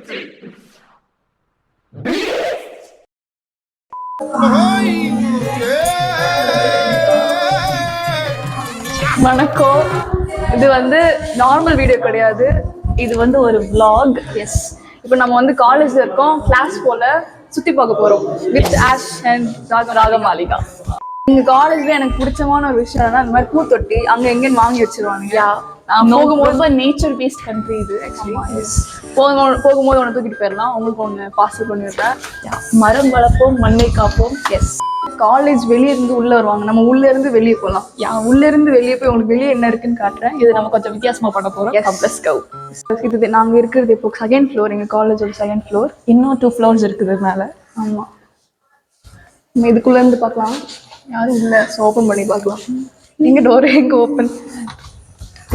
வணக்கம். இது வந்து நார்மல் வீடியோ கிடையாது, இது வந்து ஒரு vlog. எஸ், இப்போ நம்ம வந்து காலேஜ்ல இருக்கோம், கிளாஸ் போல சுத்தி பார்க்க போறோம் வித் ஆஷ் அண்ட் ராகமாலிகா. எங்க காலேஜ்ல எனக்கு பிடிச்சமான ஒரு விஷயம் என்னன்னா, இந்த மாதிரி பூத்தொட்டி அங்க எங்கன்னு வாங்கி வச்சிருவாங்க. போகும்போது நேச்சர் பேஸ்ட் கண்ட்ரி இது. போகும்போது ஒன்று தூக்கிட்டு போயிடலாம், உங்களுக்கு ஒன்று பார்சல் பண்ணி விடுறேன். மரம் வளர்ப்போம், மண்ணை காப்போம். எஸ், காலேஜ் வெளியே இருந்து உள்ள வருவாங்க, நம்ம உள்ள இருந்து வெளியே போகலாம். உள்ள இருந்து வெளியே போய் உங்களுக்கு வெளியே என்ன இருக்குன்னு காட்டுறேன். இது நம்ம கொஞ்சம் வித்தியாசமா பண்ண போறோம். இது நாங்க இருக்கிறது இப்போ செகண்ட் ஃப்ளோர், எங்க காலேஜோட செகண்ட் ஃப்ளோர். இன்னும் 2 floors இருக்குது மேல. ஆமா, நம்ம இதுக்குள்ள இருந்து பார்க்கலாம். யாரும் இல்லை, ஓப்பன் பண்ணி பார்க்கலாம். எங்க டோர் எங்க ஓப்பன்?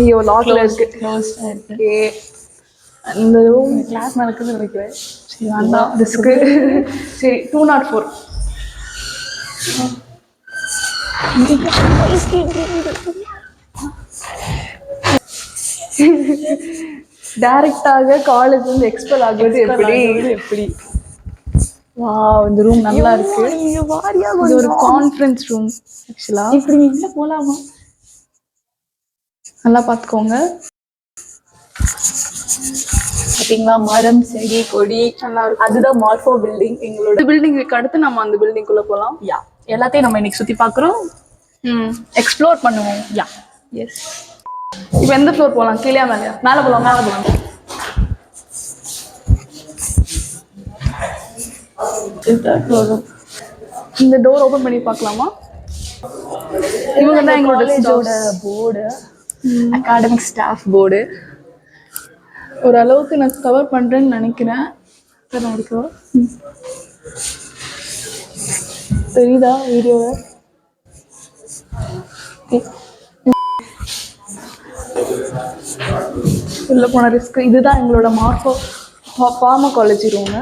ஐயோ, லாக்ல இருக்கு. ஓகே, இந்த ரூம் கிளாஸ் நடக்குது நினைக்கிறேன். சரி, வேண்டாம் ரிஸ்க்கு. சரி, 204. டைரக்டாக காலேஜ் வந்து எக்ஸ்பெல் ஆகுது எப்படி? வாவ், இந்த ரூம் நல்லா இருக்கு. இது ஒரு கான்ஃபரன்ஸ் ரூம். ஆக்சுவலா இப்படி உள்ள போலாமா? நல்லா பார்த்துக்கோங்க. பார்த்தீங்களா, மரம் செடி கொடி நல்லா இருக்கும். அதுதான் மார்ஃபோ பில்டிங். எங்களோட பில்டிங்க்கு அடுத்து நம்ம அந்த பில்டிங்குள்ள போகலாம். எல்லாத்தையும் நம்ம இன்னைக்கு சுற்றி பார்க்குறோம், எக்ஸ்ப்ளோர் பண்ணுவோம். எஸ், இப்போ எந்த ஃப்ளோர் போகலாம்? கீழே மேலே? மேலே போகலாம். இந்த டோர் ஓப்பன் பண்ணி பார்க்கலாமா? இவங்க தான் எங்களோட போர்டு, அகாடமிக் ஸ்டாஃப் போர்டு. ஓரளவுக்கு நான் கவர் பண்ணுறேன்னு நினைக்கிறேன். தெரியுதா வீடியோவை? உள்ள போன ரிஸ்க். இதுதான் எங்களோட மார்ஃபோ ஃபார்மகாலஜி ரூமு.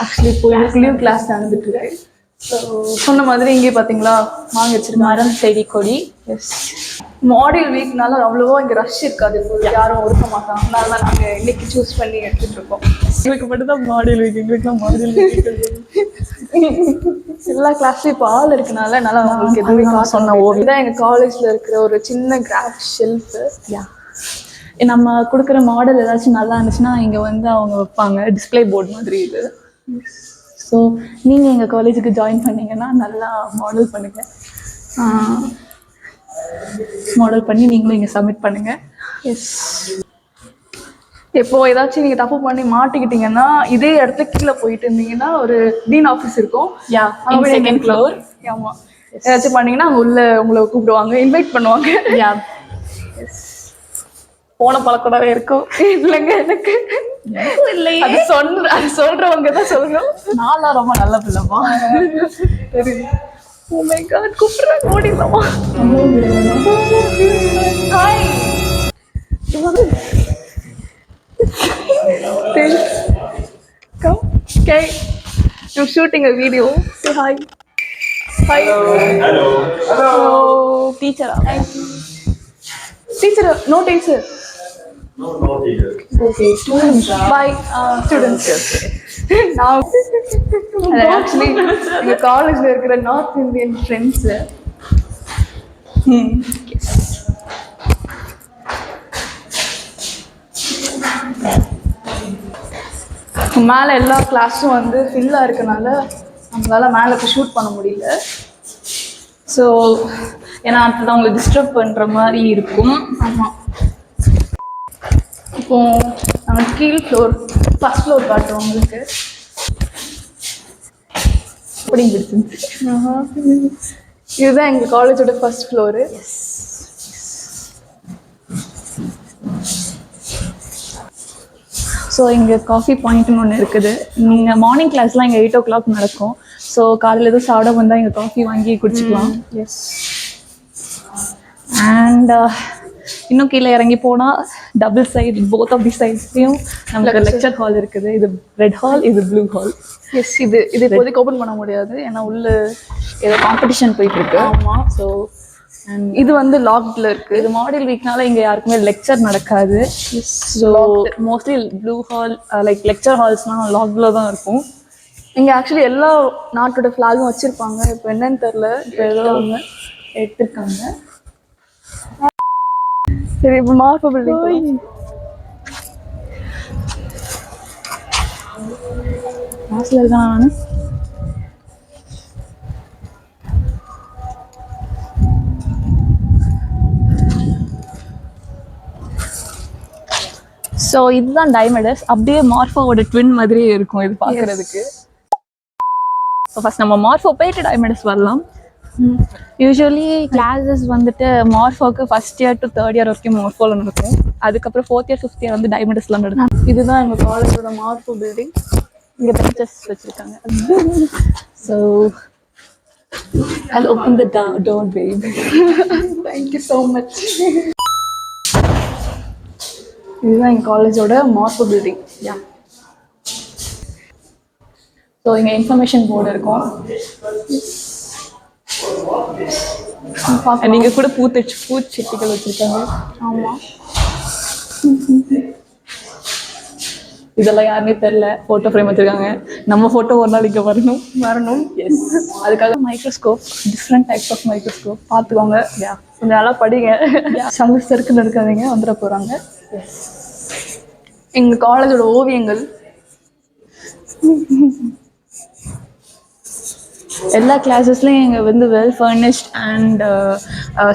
ஆக்சுவலி இப்போ எனக்கு லீவ் கிளாஸ் நடந்துட்டு இருக்கு. ஸோ சொன்ன மாதிரி இங்கே பார்த்தீங்களா வாங்கி வச்சிருக்கேன், மரம் செடி கொடி. எஸ், மாடியூல் வீக்னால அவ்வளோவா இங்கே ரஷ் இருக்காது, யாரும் ஒதுக்க மாட்டாங்க. அதனால தான் நாங்கள் இன்னைக்கு சூஸ் பண்ணி எடுத்துகிட்டு இருக்கோம். எங்களுக்கு மட்டும்தான் மாடியூல் வீக், எங்களுக்குலாம் மாடியூல் வீக். எல்லா கிளாஸ்லையும் இப்போ ஆள் இருக்கனால நல்லா உங்களுக்கு எதுவுமே சொன்ன ஓவியம் தான் எங்கள் காலேஜில் இருக்கிற ஒரு சின்ன கிராஃப்ட் ஷெல்ஃபு. நம்ம கொடுக்குற மாடல் ஏதாச்சும் நல்லா இருந்துச்சுன்னா இங்கே வந்து அவங்க வைப்பாங்க, டிஸ்பிளே போர்டு மாதிரி இது. ஸோ நீங்கள் எங்கள் காலேஜுக்கு ஜாயின் பண்ணிங்கன்னா நல்லா மாடல் பண்ணுங்கள். மாடல் பண்ணி நீங்களும் இங்கே சப்மிட் பண்ணுங்கள். எஸ், இப்போ ஏதாச்சும் நீங்கள் தப்பு பண்ணி மாட்டிக்கிட்டீங்கன்னா இதே இடத்துல கீழே போயிட்டு இருந்தீங்கன்னா ஒரு டீன் ஆஃபீஸ் இருக்கும். Second floor. ஆமாம், ஏதாச்சும் பண்ணீங்கன்னா அங்கே உள்ள உங்களை கூப்பிடுவாங்க, இன்வைட் பண்ணுவாங்க. எஸ், போன பழக்கூடவே இருக்கும். இல்லைங்க, எனக்கு இல்லை, அது சொல்றவங்க தான் சொல்லணும். நான்லாம் ரொம்ப நல்ல பிள்ளைமா. சரி, ஓ மை காட், கூப்பிடுறாங்க, ஓடிடலாமா? Hi, come, okay, I'm shooting a video. Say hi. Hi. Hello. Teacher. Teacher, no teacher. No teacher. Okay, students. Bye, students. Now, actually, எங்க காலேஜ்ல இருக்கிற நார்த் இந்தியன் ஃப்ரெண்ட்ஸ். மேலே எல்லா கிளாஸும் வந்து ஃபில்லாக இருக்கனால நம்மளால மேலே போய் ஷூட் பண்ண முடியல. ஸோ ஏன்னா அப்போ அவங்களை டிஸ்டர்ப் பண்ணுற மாதிரி இருக்கும். ஆமாம், இப்போ நாங்கள் கீழ் ஃப்ளோர், ஃபர்ஸ்ட் ஃப்ளோர் காட்டுறோம் உங்களுக்கு. அப்படி பிடிச்சிருந்துச்சு. இதுதான் எங்கள் காலேஜோட ஃபர்ஸ்ட் ஃப்ளோரு. ஸோ இங்கே காஃபி பாயிண்ட்னு ஒன்று இருக்குது. நீங்கள் மார்னிங் கிளாஸ்லாம் இங்கே 8 o'clock நடக்கும். ஸோ காலையில் எதுவும் சாப்பிட வந்தால் இங்கே காஃபி வாங்கி குடிச்சிக்கலாம். எஸ், அண்ட் இன்னும் கீழே இறங்கி போனால் double side, both of the சைட்ஸ்லையும் நமக்கு லெக்சர் ஹால் இருக்குது. இது ரெட் ஹால், இது ப்ளூ ஹால். எஸ், இது இப்போதைக்கு ஓப்பன் பண்ண முடியாது, ஏன்னா உள்ள ஏதோ காம்படிஷன் போயிட்டுருக்கு. ஆமாம், ஸோ இது வந்து லாக்ட்ல இருக்கு. இது மாடல் வீக்னால இங்க யாருக்குமே லெக்சர் நடக்காது. So mostly blue hall like lecture ஹால்ஸ்லாம் லாக்ல தான் இருக்கும். இங்க ஆக்சுவலி எல்லா நாட்டோட ஃபிளாகும் வச்சிருப்பாங்க. இப்போ என்னன்னு தெரியல, இப்போ ஏதோ ஒன்று எடுத்துருக்காங்க. சரி, இப்போ மார்ஃபோ பில்டிங் கிளாஸ்ல இருக்கான் நான். ஸோ இதுதான் டைமண்டஸ். அப்படியே மார்ஃபோவோட ட்வின் மாதிரியே இருக்கும் இது பார்க்கறதுக்கு. ஸோ ஃபர்ஸ்ட் நம்ம மார்ஃபோ போயிட்டு டைமண்டஸ் வரலாம். யூஸ்வலி கிளாஸஸ் வந்துட்டு மார்ஃபோக்கு first year to third year வரைக்கும் மார்ஃபோவில் நடக்கும். அதுக்கப்புறம் ஃபோர்த் இயர் ஃபிஃப்த் இயர் வந்து டைமண்டஸ்லாம் நடக்கும். இதுதான் எங்கள் காலேஜோட மார்ஃபோ பில்டிங். இங்கே பெஞ்சஸ் வச்சுருக்காங்க. So I'll open the door, babe. Thank you so much. இதுதான் எங்கள் காலேஜோட மார்ஃபோ பில்டிங். யா. ஸோ இங்கே இன்ஃபர்மேஷன் போர்டு இருக்கும். நீங்கள் கூட பூச்செட்டிகள் வச்சுருக்காங்க. ஆமாம். இதெல்லாம் யாருமே தெரில. ஃபோட்டோ ஃப்ரேம் வச்சுருக்காங்க. நம்ம ஃபோட்டோ ஒரு நாள் இங்கே வரணும். எஸ், அதுக்காக microscope, different types of microscope பார்த்துக்கோங்க. யா, கொஞ்சம் நல்லா படிங்க. செமஸ்டருக்கு இருக்காதீங்க, வந்துட போகிறாங்க. எஸ், எங்கள் காலேஜோட ஓவியங்கள் எல்லா கிளாஸஸ்லையும் இங்கே வந்து வெல் ஃபர்னிஷ்ட் அண்ட்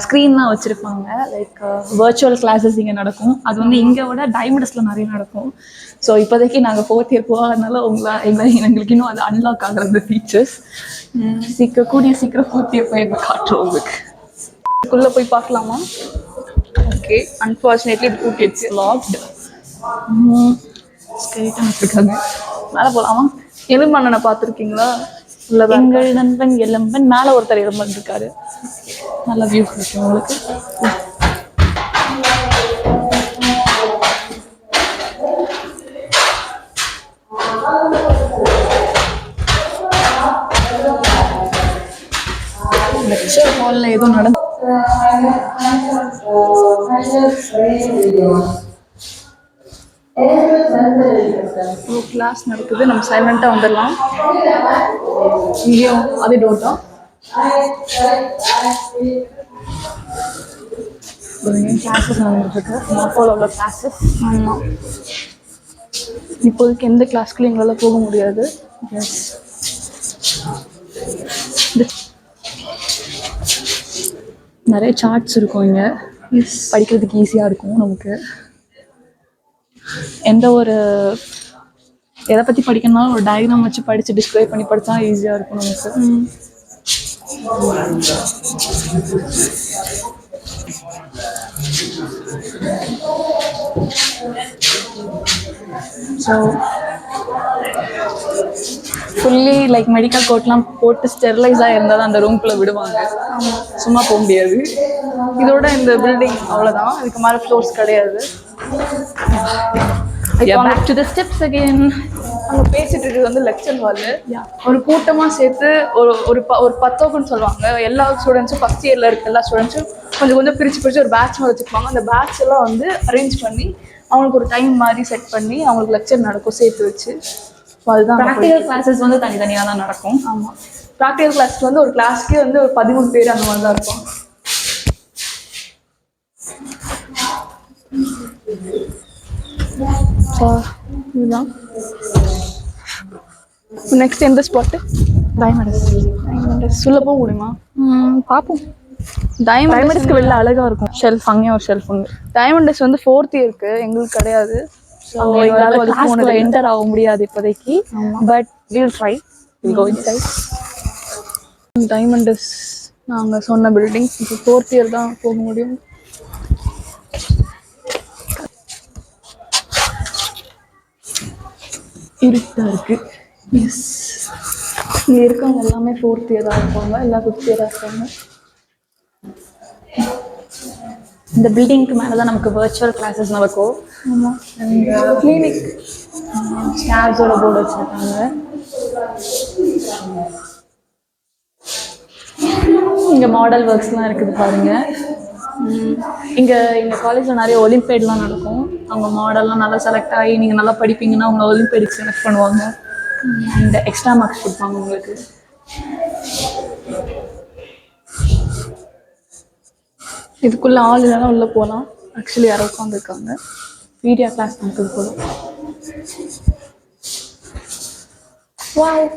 ஸ்க்ரீன்லாம் வச்சுருப்பாங்க. லைக் வர்ச்சுவல் கிளாஸஸ் இங்கே நடக்கும். அது வந்து இங்கே விட டைமண்டஸில் நிறைய நடக்கும். ஸோ இப்போதைக்கு நாங்கள் ஃபோர்த் இயர் போகாதனால எங்களுக்கு இன்னும் அது அன்லாக் ஆகிற அந்த ஃபீச்சர்ஸ் கூடிய சீக்கிரம் ஃபோர்த் இயர் போய் எங்கள் காட்டுறோம். உங்களுக்கு இதுக்குள்ளே போய் பார்க்கலாமா? ஓகே, அன்ஃபார்ச்சுனேட்லி இது கூட்டிடுச்சு, லாக்டு. ஸ்கெலிட்டன் வச்சுருக்காங்க. மேலே போகலாமா? எலும்பண்ணனை பார்த்துருக்கீங்களா? எங்கள் நண்பன் எலும்பன் மேலே ஒருத்தர் எலும்பன் இருக்காரு. நல்ல வியூ கிடைக்கும் உங்களுக்கு. லெக்சர் ஹாலில் எதுவும் நடந்து கிளாஸ் நடக்குது. நம்ம சைலண்டாக வந்துடலாம். இங்கேயும் அதே டோர் தான். கிளாஸஸ் நடந்துருக்கு. மார்ஃபோவில் உள்ள கிளாஸஸ். ஆமாம், இப்போதைக்கு எந்த கிளாஸ்க்குலையும் எங்களால் போக முடியாது. எஸ், நிறைய சார்ட்ஸ் இருக்கும் இங்கே. படிக்கிறதுக்கு ஈஸியாக இருக்கும் நமக்கு. எந்த ஒரு எதை பற்றி படிக்கணும்னாலும் ஒரு டயக்ராம் வச்சு படித்து டிஸ்பிளே பண்ணி படித்தா ஈஸியாக இருக்கும் நமக்கு. ஸோ ஃபுல்லி லைக் மெடிக்கல் கோட்லாம் போட்டு ஸ்டெரிலைஸாக இருந்தால் தான் அந்த ரூம்குள்ளே விடுவாங்க. சும்மா போக முடியாது. இதோட இந்த பில்டிங் அவ்வளோதான், இதுக்கு மேலே ஃப்ளோர்ஸ் கிடையாது. Back to the steps again. அங்கே பேசிட்டு இருக்கிறது வந்து லெக்சர் ஹாலு. ஒரு கூட்டமாக சேர்த்து ஒரு 10 சொல்லுவாங்க. எல்லா ஸ்டூடெண்ட்ஸும் ஃபஸ்ட் இயரில் இருக்க எல்லா ஸ்டூடெண்ட்ஸும் கொஞ்சம் கொஞ்சம் பிரித்து ஒரு பேட்ச் மாதிரி வச்சுருப்பாங்க. அந்த பேட்ச் எல்லாம் வந்து அரேஞ்ச் பண்ணி அவங்களுக்கு ஒரு டைம் மாதிரி செட் பண்ணி அவங்களுக்கு லெக்சர் நடக்கும் சேர்த்து வச்சு. ஸோ அதுதான் ப்ராக்டிகல் கிளாஸஸ் வந்து தனித்தனியாக தான் நடக்கும். ஆமாம், ப்ராக்டிகல் கிளாஸ் வந்து ஒரு கிளாஸ்க்கே வந்து ஒரு 13 பேர் அந்த மாதிரி தான் இருப்பாங்க. இதுதான் நெக்ஸ்ட் எந்த ஸ்பாட்டு? டைமண்டஸ். சொல்ல போக முடியுமா? பார்ப்போம். டைமண்டஸ்க்கு வெளில அழகாக இருக்கும். ஷெல்ஃப், அங்கேயும் ஒரு ஷெல்ஃப் உண்டு. டைமண்டஸ் வந்து 4th இயருக்கு, எங்களுக்கு கிடையாது. ஸோ எங்களால் என்டர் ஆக முடியாது இப்போதைக்கு. But will try. Will go inside. Diamonds நாங்கள் சொன்ன பில்டிங். இப்போ 4th இயர் தான் போக முடியும். இருட்டாக இருக்கு. எஸ், இங்கே இருக்கவங்க எல்லாமே 4th இயராக இருப்பாங்க, எல்லாம் 5th இயராக இருப்பாங்க. இந்த பில்டிங்க்கு மேலே தான் நமக்கு வர்ச்சுவல் கிளாஸஸ் நடக்கும். ஆமாம், கிளினிக் ஸ்டாஃப்ஸோட போர்டு வச்சுருக்காங்க. இங்கே மாடல் ஒர்க்ஸ்லாம் இருக்குது பாருங்க. இங்கே எங்கள் காலேஜில் நிறைய ஒலிம்பியாட்லாம் நடக்கும். அவங்க மாடல்லாம் நல்லா செலக்ட் ஆகி நீங்கள் நல்லா படிப்பீங்கன்னா அவங்க ஒலிம்பியாடுக்கு செலக்ட் பண்ணுவாங்க. இந்த எக்ஸ்ட்ரா மார்க்ஸ் கொடுப்பாங்க உங்களுக்கு. இதுக்குள்ள ஆள் இல்லைனா உள்ள போகலாம். ஆக்சுவலி யாரோ உட்காந்துருக்காங்க. வீடியோ கிளாஸ் நடக்குது போல. வாவ்,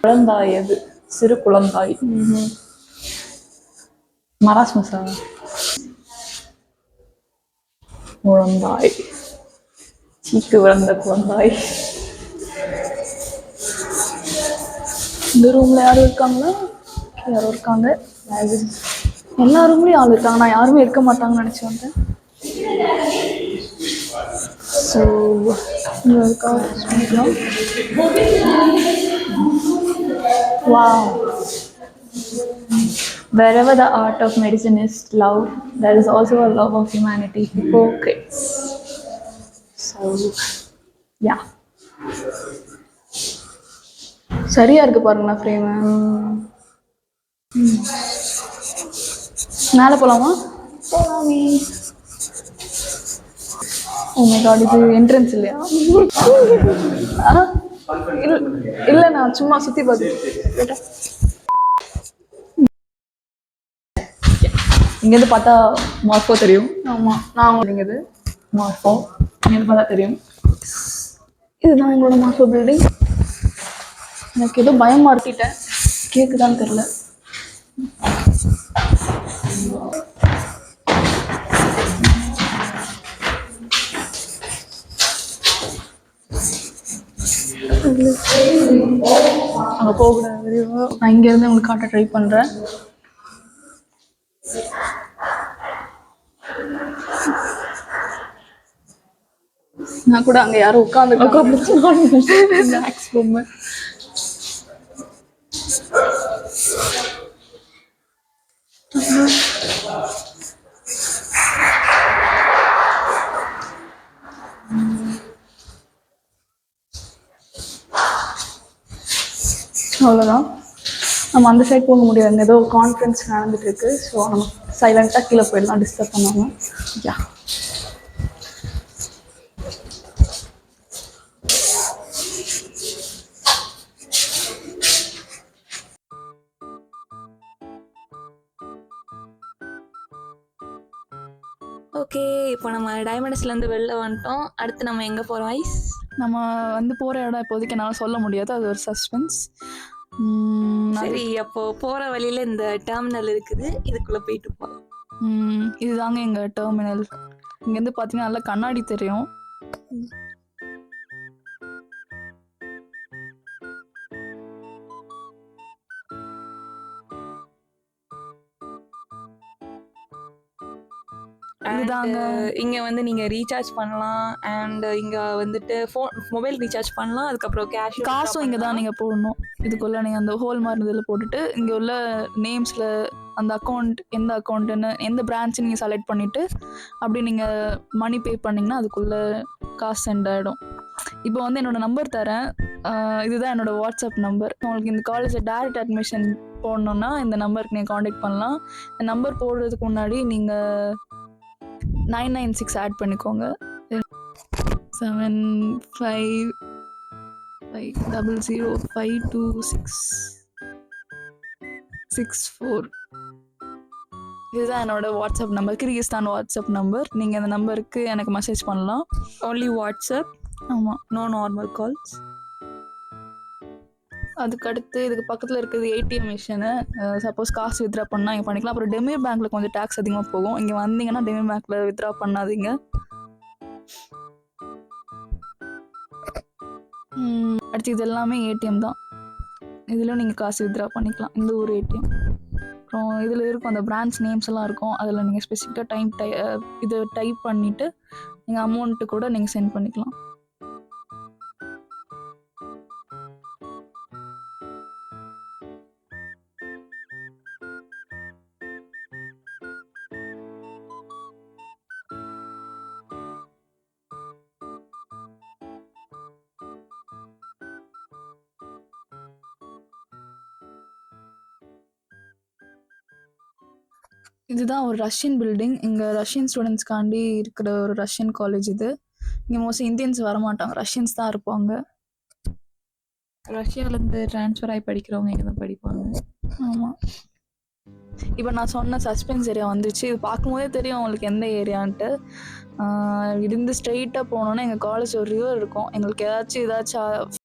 குழந்தாய் அது, சிறு குழந்தாய். மராஸ்மஸா குழந்தாய், சீக்கு விழுந்த குழந்தாய். இந்த ரூம்ல யாரும் இருக்காங்களா? யாரும் இருக்காங்க. எல்லா ரூம்லயும் ஆள் இருக்காங்க. நான் யாருமே இருக்க மாட்டாங்கன்னு நினைச்சு வந்தேன். So Wow. Wherever the art of medicine is love, there is also a love of humanity. Hypocrites. So, yeah. சரியா இருக்கு பாருங்கண்ணா ஃப்ரேமு. மேலே போகலாமா? போலாமே. ஓ மை காட், இது என்ட்ரன்ஸ் இல்லையா? இல்லை, நான் சும்மா சுற்றி பார்த்து. இங்கேருந்து பார்த்தா மார்ஃபோ தெரியும். ஆமாம், நான் அப்படிங்கிறது மார்ஃபோ இங்கேருந்து பார்த்தா தெரியும். இதுதான் எங்களோட மாசோ பில்டிங். எனக்கு ஏதோ பயமாக இருக்கிட்டேன், கேட்குதான்னு தெரில. அங்கே போகக்கூடாது. நான் இங்கேருந்து உங்களுக்கு காட்ட ட்ரை பண்ணுறேன். நான் கூட அங்கே யாரும் உட்காந்துருக்காங்க. பொம்மை அவ்வளோதான். நம்ம அந்த சைட் போக முடியாது, ஏதோ கான்ஃபரன்ஸ் நடந்துட்டு இருக்கு. ஸோ நம்ம சைலண்டாக கீழே போயிடலாம், டிஸ்டர்ப் பண்ணாமல். யா, ஓகே, இப்போ நம்ம டைமண்ட்ஸ்லேருந்து வெளில வந்துட்டோம். அடுத்து நம்ம எங்கே போகிறோம் ஐஸ்? நம்ம வந்து போகிற இடம் இப்போதைக்கு என்னால் சொல்ல முடியாது, அது ஒரு சஸ்பென்ஸ். சரி, அப்போ போகிற வழியில் இந்த டெர்மினல் இருக்குது, இதுக்குள்ளே போயிட்டு போகலாம். இதுதாங்க எங்கள் டெர்மினல். இங்கேருந்து பார்த்தீங்கன்னா நல்லா கண்ணாடி தெரியும். இங்க வந்து நீங்க ரீசார்ஜ் பண்ணலாம். அண்ட் இங்க வந்துட்டு மொபைல் ரீசார்ஜ் பண்ணலாம். அதுக்கப்புறம் காசும் இங்கே தான் நீங்கள் போடணும். இதுக்குள்ளே நீங்கள் அந்த ஹோல் மாதிரி இதில் போட்டுட்டு இங்கே உள்ள நேம்ஸில் அந்த அக்கௌண்ட் எந்த அக்கௌண்ட்டுன்னு எந்த பிரான்ச்சு நீங்கள் செலக்ட் பண்ணிவிட்டு அப்படி நீங்கள் மணி பே பண்ணிங்கன்னா அதுக்குள்ளே காசு சென்ட் ஆகிடும். இப்போ வந்து என்னோடய நம்பர் தரேன். இதுதான் என்னோடய வாட்ஸ்அப் நம்பர். உங்களுக்கு இந்த காலேஜில் டேரெக்ட் அட்மிஷன் போடணுன்னா இந்த நம்பருக்கு நீங்கள் காண்டாக்ட் பண்ணலாம். இந்த நம்பர் போடுறதுக்கு முன்னாடி நீங்கள் 996 ஆட் பண்ணிக்கோங்க. 7550526664. இதுதான் என்னோட WhatsApp number, Kyrgyzstan WhatsApp number. நீங்கள் அந்த நம்பருக்கு எனக்கு மெசேஜ் பண்ணலாம். only வாட்ஸ்அப், ஆமாம், நோ நார்மல் கால்ஸ். அதுக்கடுத்து இதுக்கு பக்கத்தில் இருக்கிறது ஏடிஎம் மிஷினு. சப்போஸ் காசு வித்ட்ரா பண்ணால் இங்கே பண்ணிக்கலாம். அப்புறம் டெமிர் பேங்க்கில் கொஞ்சம் டேக்ஸ் அதிகமாக போகும். இங்கே வந்தீங்கன்னா டெமிர் பேங்க்கில் வித்ட்ரா பண்ணாதீங்க. அடுத்து இது எல்லாமே ஏடிஎம் தான். இதில் நீங்கள் காசு வித்ட்ரா பண்ணிக்கலாம். இந்த ஒரு ஏடிஎம். அப்புறம் இதில் இருக்கும் அந்த பிரான்ச் நேம்ஸ் எல்லாம் இருக்கும். அதில் நீங்கள் ஸ்பெசிஃபிக்காக இதை டைப் பண்ணிவிட்டு நீங்கள் அமௌண்ட்டு கூட நீங்கள் சென்ட் பண்ணிக்கலாம். இதுதான் ஒரு ரஷ்யன் பில்டிங். இங்கே ரஷ்யன் ஸ்டூடெண்ட்ஸ்க்காண்டி இருக்கிற ஒரு ரஷ்யன் காலேஜ் இது. இங்கே மோஸ்ட்லி இந்தியன்ஸ் வரமாட்டாங்க, ரஷ்யன்ஸ் தான் இருப்பாங்க. ரஷ்யாவிலேருந்து ட்ரான்ஸ்ஃபர் ஆகி படிக்கிறவங்க இங்கே தான் படிப்பாங்க. ஆமாம். இப்போ நான் சொன்ன சஸ்பென்ஸ் ஏரியா வந்துச்சு. இது பார்க்கும்போதே தெரியும் உங்களுக்கு எந்த ஏரியான்ட்டு. இருந்து ஸ்ட்ரெயிட்டாக போனோன்னா எங்கள் காலேஜ் ஒரு ரிவர் இருக்கும். எங்களுக்கு ஏதாச்சும்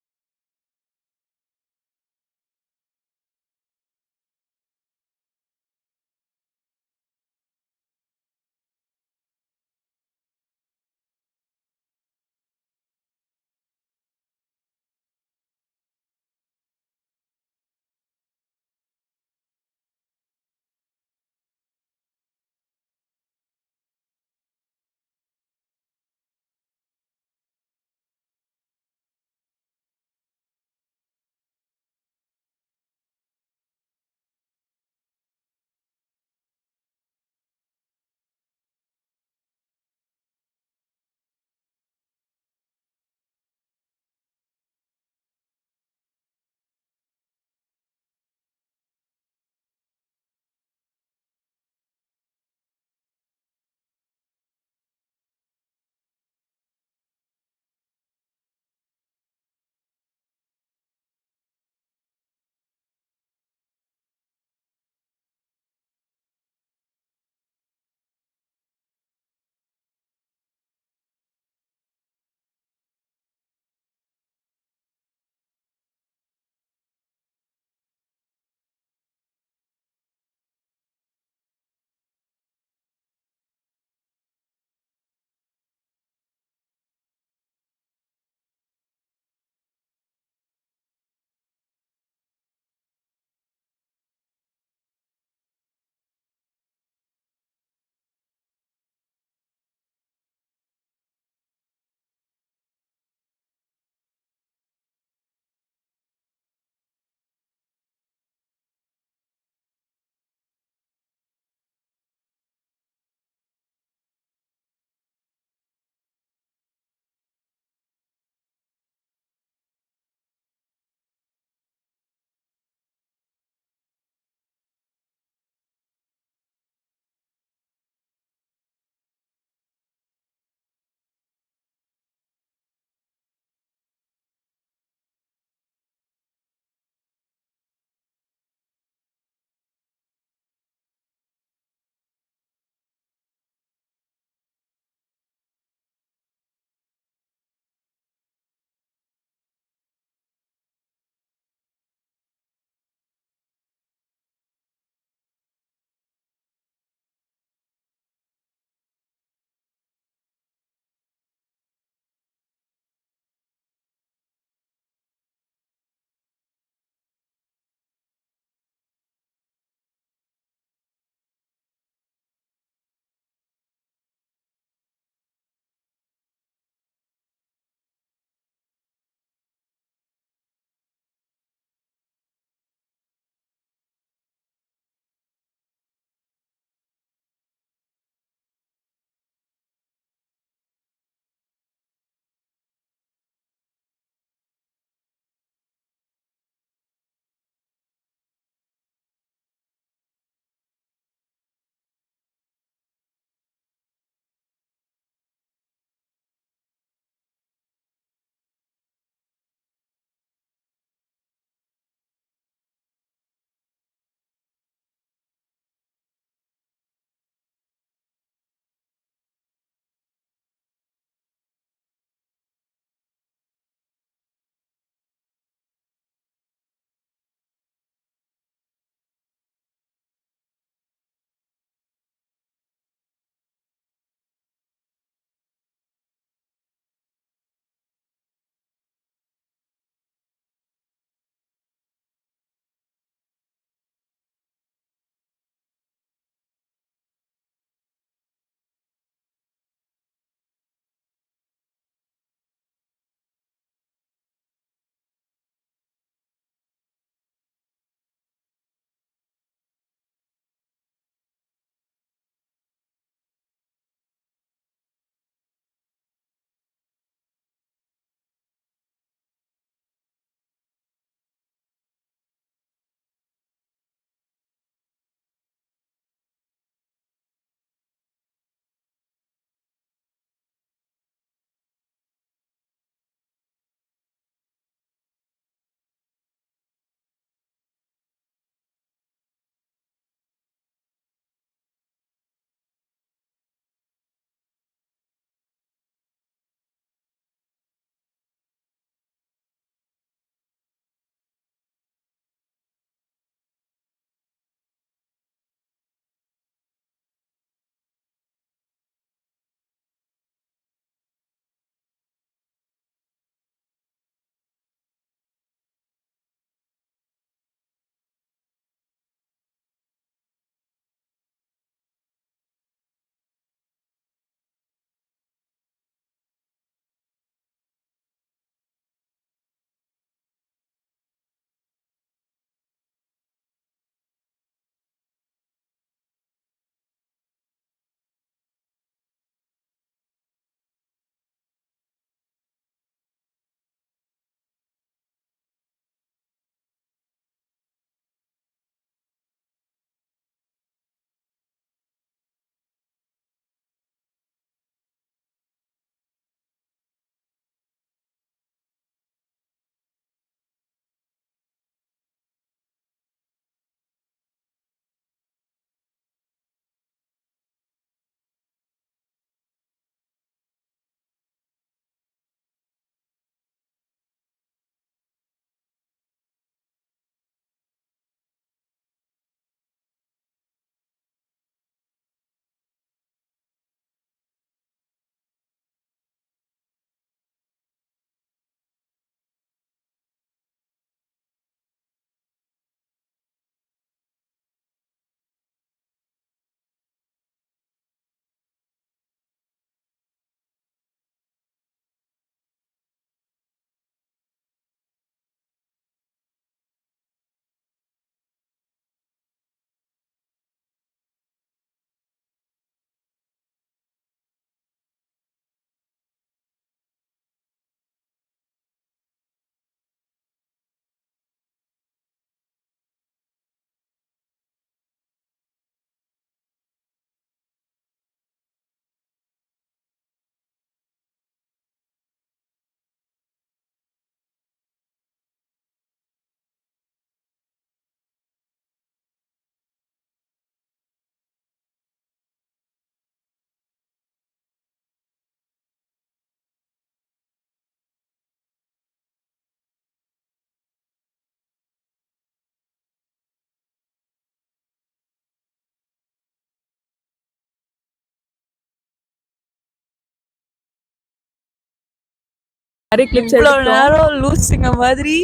நிறைய கிளிப்ஸ் இவ்வளவு நேரம் லூசுங்க மாதிரி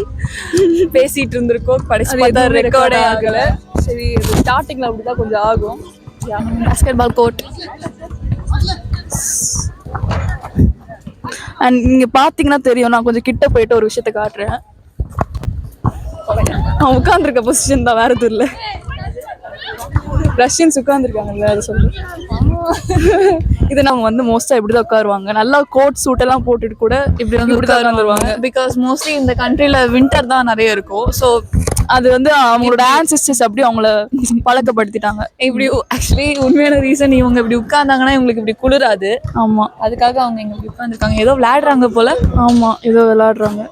பேசிட்டு இருந்திருக்கோம், கடைசி பார்த்தா ரெக்கார்டே ஆகல. சரி ஸ்டார்டிங்ல அப்படிதான் கொஞ்சம் ஆகும். Basket ball court. அண்ட் நீங்க பாத்தீங்கன்னா தெரியும், நான் கொஞ்சம் கிட்ட போயிட்டு ஒரு விஷயத்த காட்டுறேன். அவன் உட்காந்துருக்க பொசிஷன் தான், வேற எதுவும் இல்லை. ரஷ்யன்ஸ் உட்காந்துருக்காங்கல்ல, அதை சொல்லு. இது நம்ம வந்து மோஸ்டா இப்படிதான் உட்காருவாங்க. நல்லா கோட் சூட் எல்லாம் போட்டுட்டு கூட இப்படி வந்து உட்காந்துருவாங்க. பிகாஸ் மோஸ்ட்லி இந்த கண்ட்ரில வின்டர் தான் நிறைய இருக்கும். ஸோ அது வந்து அவங்களோட ஆன்செஸ்டர்ஸ் அப்படி அவங்கள பழக்கப்படுத்திட்டாங்க. இப்படி ஆக்சுவலி உண்மையான ரீசன் இவங்க இப்படி உட்கார்ந்தாங்கன்னா இவங்களுக்கு இப்படி குளிராது. ஆமா, அதுக்காக அவங்க இங்க இப்படி உட்காந்துருக்காங்க. ஏதோ விளையாடுறாங்க போல. ஆமா, ஏதோ விளையாடுறாங்க.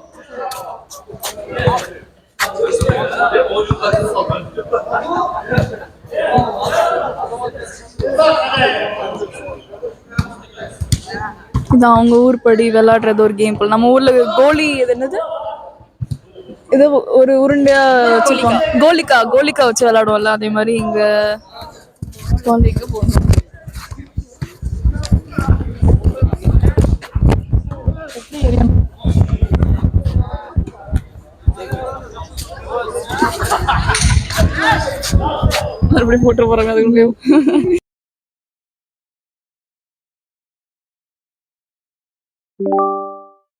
இது அவங்க ஊர் படி விளையாடுறது ஒரு கேம் போல. நம்ம ஊர்ல கோலி, இது என்னது, இது ஒரு உருண்டையா வச்சிருப்பாங்க, கோலிக்கா வச்சு விளையாடுவோம்ல, அதே மாதிரி இங்க கோலிக்கு போகணும். மறுபடியும் போட்டு போறாங்க அதுக்குள்ளேயும்.